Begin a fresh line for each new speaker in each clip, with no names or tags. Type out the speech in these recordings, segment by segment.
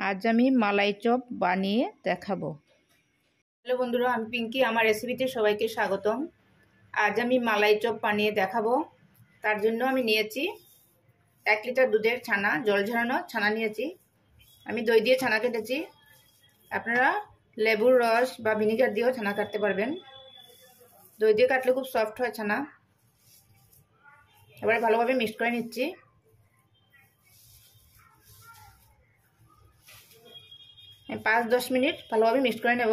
আজ আমি মালাই চপ বানিয়ে দেখাবো। হ্যালো বন্ধুরা, আমি পিঙ্কি। আমার রেসিপিতে সবাইকে স্বাগতম। আজ আমি মালাই চপ বানিয়ে দেখাবো। তার জন্য আমি নিয়েছি 1 লিটার দুধের ছানা, জল ঝরানো ছানা নিয়েছি। আমি দই দিয়ে ছানা কেটেছি। আপনারা লেবুর রস বা ভিনিগার দিয়েও ছানা কাটতে পারবেন। দই দিয়ে কাটলে খুব সফট হয় ছানা। এবারে ভালোভাবে মিক্স করে নিচ্ছি। 5-10 মিনিট ভালোভাবে মিক্স করে নেব।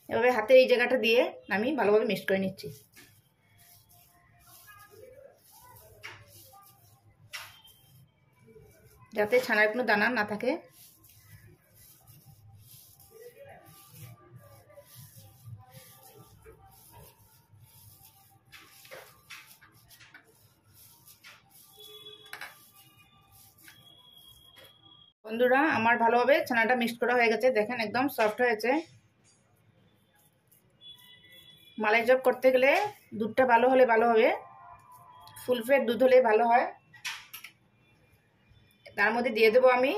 এভাবে হাতের এই জায়গাটা দিয়ে আমি ভালোভাবে মিক্স করে নিচ্ছি। যাতে ছানার কোনো দানা না থাকে। বন্ধুরা, আমার ভালোভাবে ছানাটা মিক্স করা হয়ে গেছে। দেখেন একদম সফট হয়েছে। মালাই চপ করতে গেলে দুধটা ভালো হলে ভালো হবে। ফুল ফ্যাট দুধ হলে ভালো হয়। তার মধ্যে দিয়ে দেবো আমি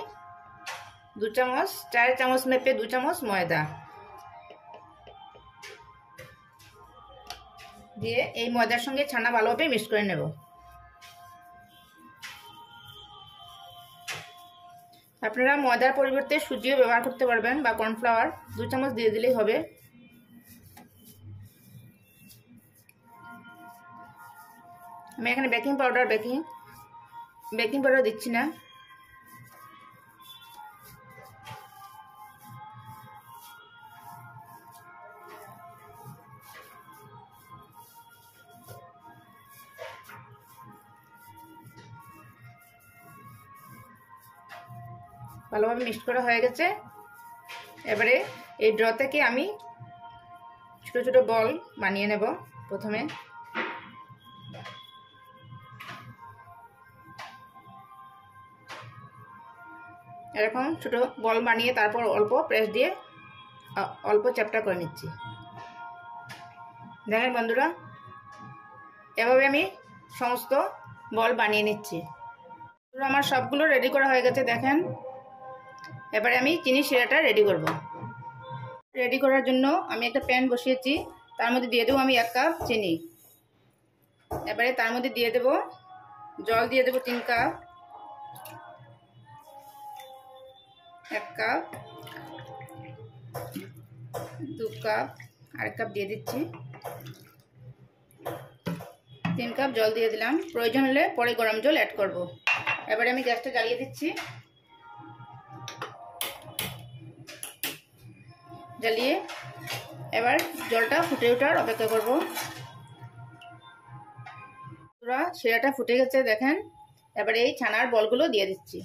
2 চামচ, 4 চামচ মেপে 2 চামচ ময়দা দিয়ে এই ময়দার সঙ্গে ছানা ভালোভাবে মিক্স করে নেব। আপনারা ময়দার পরিবর্তে সুজিও ব্যবহার করতে পারবেন বা কর্নফ্লাওয়ার 2 চামচ দিয়ে দিলেই হবে। আমি এখানে বেকিং পাউডার দিচ্ছি না। ভালোভাবে মিক্স করা হয়ে গেছে। এবারে এই ড্র থেকে আমি ছোট ছোট বল বানিয়ে নেব। প্রথমে এরকম ছোট বল বানিয়ে তারপর অল্প প্রেস দিয়ে অল্প চ্যাপটা করে নিচ্ছি। দেখেন বন্ধুরা, এভাবে আমি সমস্ত বল বানিয়ে নিচ্ছি। আমার সবগুলো রেডি করা হয়ে গেছে। দেখেন, এবারে আমি চিনি শিরাটা রেডি করব। রেডি করার জন্য আমি একটা প্যান বসিয়েছি। তার মধ্যে দিয়ে দেবো আমি 1 কাপ চিনি। এবারে তার মধ্যে দিয়ে দেবো জল, দিয়ে দেবো 3 কাপ, 1 কাপ, 2 কাপ, আরেক কাপ দিয়ে দিচ্ছি। 3 কাপ জল দিয়ে দিলাম। প্রয়োজন হলে পরে গরম জল অ্যাড করব। এবারে আমি গ্যাসটা জ্বালিয়ে দিচ্ছি। জ্বালিয়ে এবার জলটা ফুটে ওঠার অপেক্ষা করব। পুরো শিরাটা ফুটে গেছে। দেখেন, এবারে এই ছানার বলগুলো দিয়ে দিচ্ছি।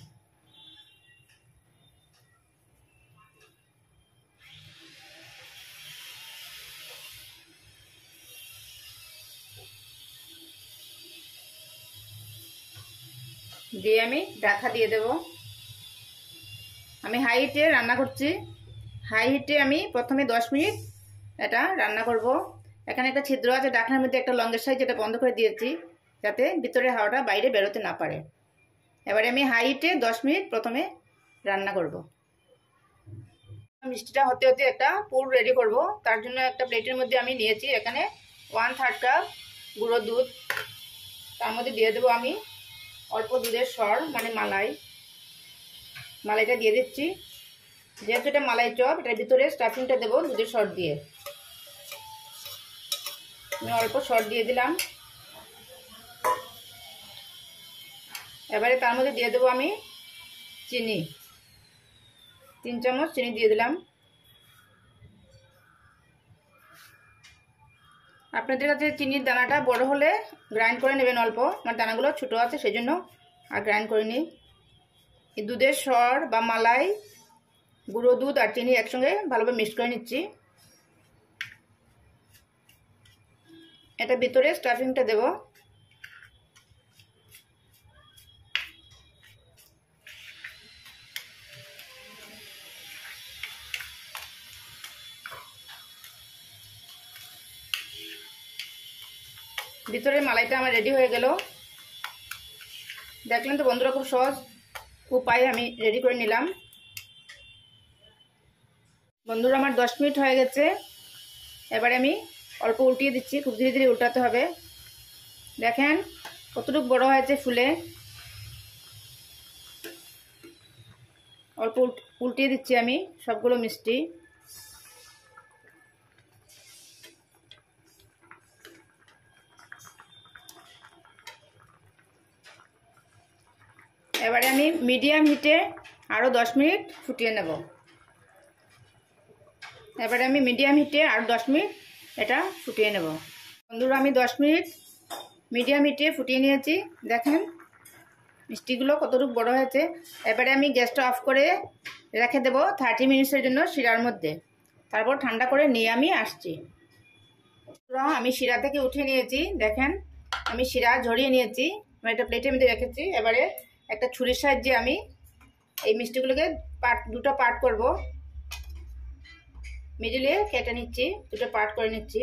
দিয়ে আমি ঢাকা দিয়ে দেব। আমি হাই হিটে রান্না করছি। হাই হিটে আমি প্রথমে 10 মিনিট এটা রান্না করব। এখানে একটা ছিদ্র আছে ঢাকনার মধ্যে, একটা লঙ্গের সাইজ, যেটা বন্ধ করে দিয়েছি যাতে ভিতরে হাওয়াটা বাইরে বেরোতে না পারে। এবারে আমি হাই হিটে 10 মিনিট প্রথমে রান্না করব। মিষ্টিটা হতে হতে একটা পুর রেডি করব। তার জন্য একটা প্লেটের মধ্যে আমি নিয়েছি এখানে 1/3 কাপ গুঁড়ো দুধ। তার মধ্যে দিয়ে দেবো আমি অল্প দুধের সর, মানে মালাইটা দিয়ে দিচ্ছি। যেহেতু এটা মালাই চপ, এটার ভিতরে স্টাফিংটা দেবো দুধের সর দিয়ে। আমি অল্প সর দিয়ে দিলাম। এবারে তার মধ্যে দিয়ে দেবো আমি চিনি, 3 চামচ চিনি দিয়ে দিলাম। আপনাদের কাছে চিনির দানাটা বড় হলে গ্রাইন্ড করে নেবেন অল্প। আমার দানাগুলো ছোটো আছে সেই জন্য আর গ্রাইন্ড করে নিই। এই দুধের সর বা মালাই, গুঁড়ো দুধ আর চিনি একসঙ্গে ভালোভাবে মিক্স করে নিচ্ছি। এটা ভিতরে স্টাফিংটা দেব। ভিতরের মালাইটা আমার রেডি হয়ে গেল। দেখলেন তো বন্ধুরা, খুব সহজ উপায়ে আমি রেডি করে নিলাম। বন্ধুরা আমার 10 মিনিট হয়ে গেছে। এবারে আমি অল্প উল্টিয়ে দিচ্ছি, খুব ধীরে ধীরে উল্টাতে হবে। দেখেন কতটুকু বড় হয়েছে ফুলে। অল্প উল্টিয়ে দিচ্ছি আমি সবগুলো মিষ্টি। এবারে আমি মিডিয়াম হিটে আরও 10 মিনিট ফুটিয়ে নেব। এবারে আমি মিডিয়াম হিটে আর 10 মিনিট এটা ফুটিয়ে নেব। বন্ধুরা আমি 10 মিনিট মিডিয়াম হিটে ফুটিয়ে নিয়েছি। দেখেন মিষ্টিগুলো কতটুকু বড় হয়েছে। এবারে আমি গ্যাসটা অফ করে রেখে দেব 30 মিনিটের জন্য শিরার মধ্যে। তারপর ঠান্ডা করে নিয়ে আমি আসছি। আমি শিরা থেকে উঠে নিয়েছি। দেখেন আমি শিরা ঝরিয়ে নিয়েছি, আমি একটা প্লেটের মধ্যে রেখেছি। এবারে একটা ছুরির সাহায্যে আমি এই মিষ্টিগুলোকে দুটো পার্ট করব। মিডিলে কেটে নিচ্ছি, দুটো পার্ট করে নিচ্ছি।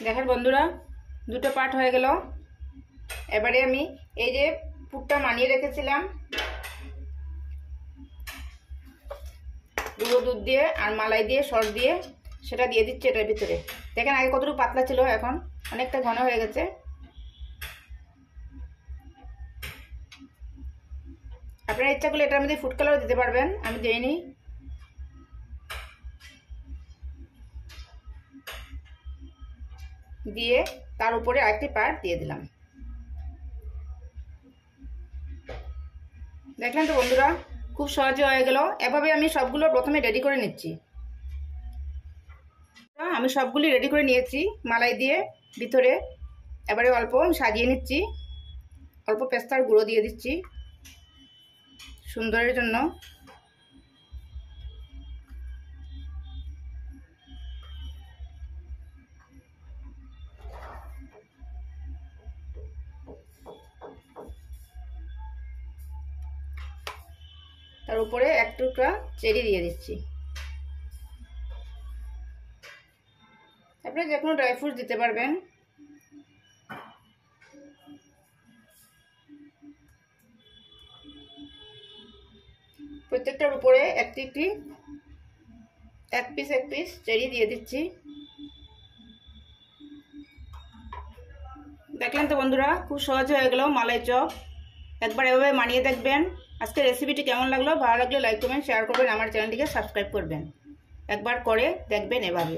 দেখেন বন্ধুরা দুটো পার্ট হয়ে গেল। এবারে আমি এই যে পুরটা মানিয়ে রেখেছিলাম গুঁড়ো দুধ দিয়ে আর মালাই দিয়ে সস দিয়ে, সেটা দিয়ে দিচ্ছি এটার ভিতরে। দেখেন আগে কতটুকু পাতলা ছিল, এখন অনেকটা ঘন হয়ে গেছে। আপনারা ইচ্ছা করলে এটার মধ্যে ফুড কালারও দিতে পারবেন, আমি দিইনি। দিয়ে তার উপরে আরেকটি পার্ট দিয়ে দিলাম। দেখলেন তো বন্ধুরা খুব সহজে হয়ে গেল। এভাবে আমি সবগুলো প্রথমে রেডি করে নিচ্ছি। আমি সবগুলি রেডি করে নিয়েছি মালাই দিয়ে ভিতরে। এবারে অল্প সাজিয়ে নিচ্ছি, অল্প পেস্তার গুঁড়ো দিয়ে দিচ্ছি সুন্দরের জন্য। তার উপরে এক টুকরা চেরি দিয়ে দিচ্ছি। আপনি যে কোনো ড্রাই ফ্রুট দিতে পারবেন। প্রত্যেকটার উপরে এক পিস চেরি দিয়ে দিচ্ছি। দেখলেন তো বন্ধুরা খুব সহজ হয়ে গেল মালাই চপ। একবার এভাবে বানিয়ে দেখবেন। আজকের রেসিপিটি কেমন লাগলো, ভালো লাগলে লাইক কমেন্ট শেয়ার করবেন, আমার চ্যানেলটিকে সাবস্ক্রাইব করবেন। একবার করে দেখবেন এভাবে।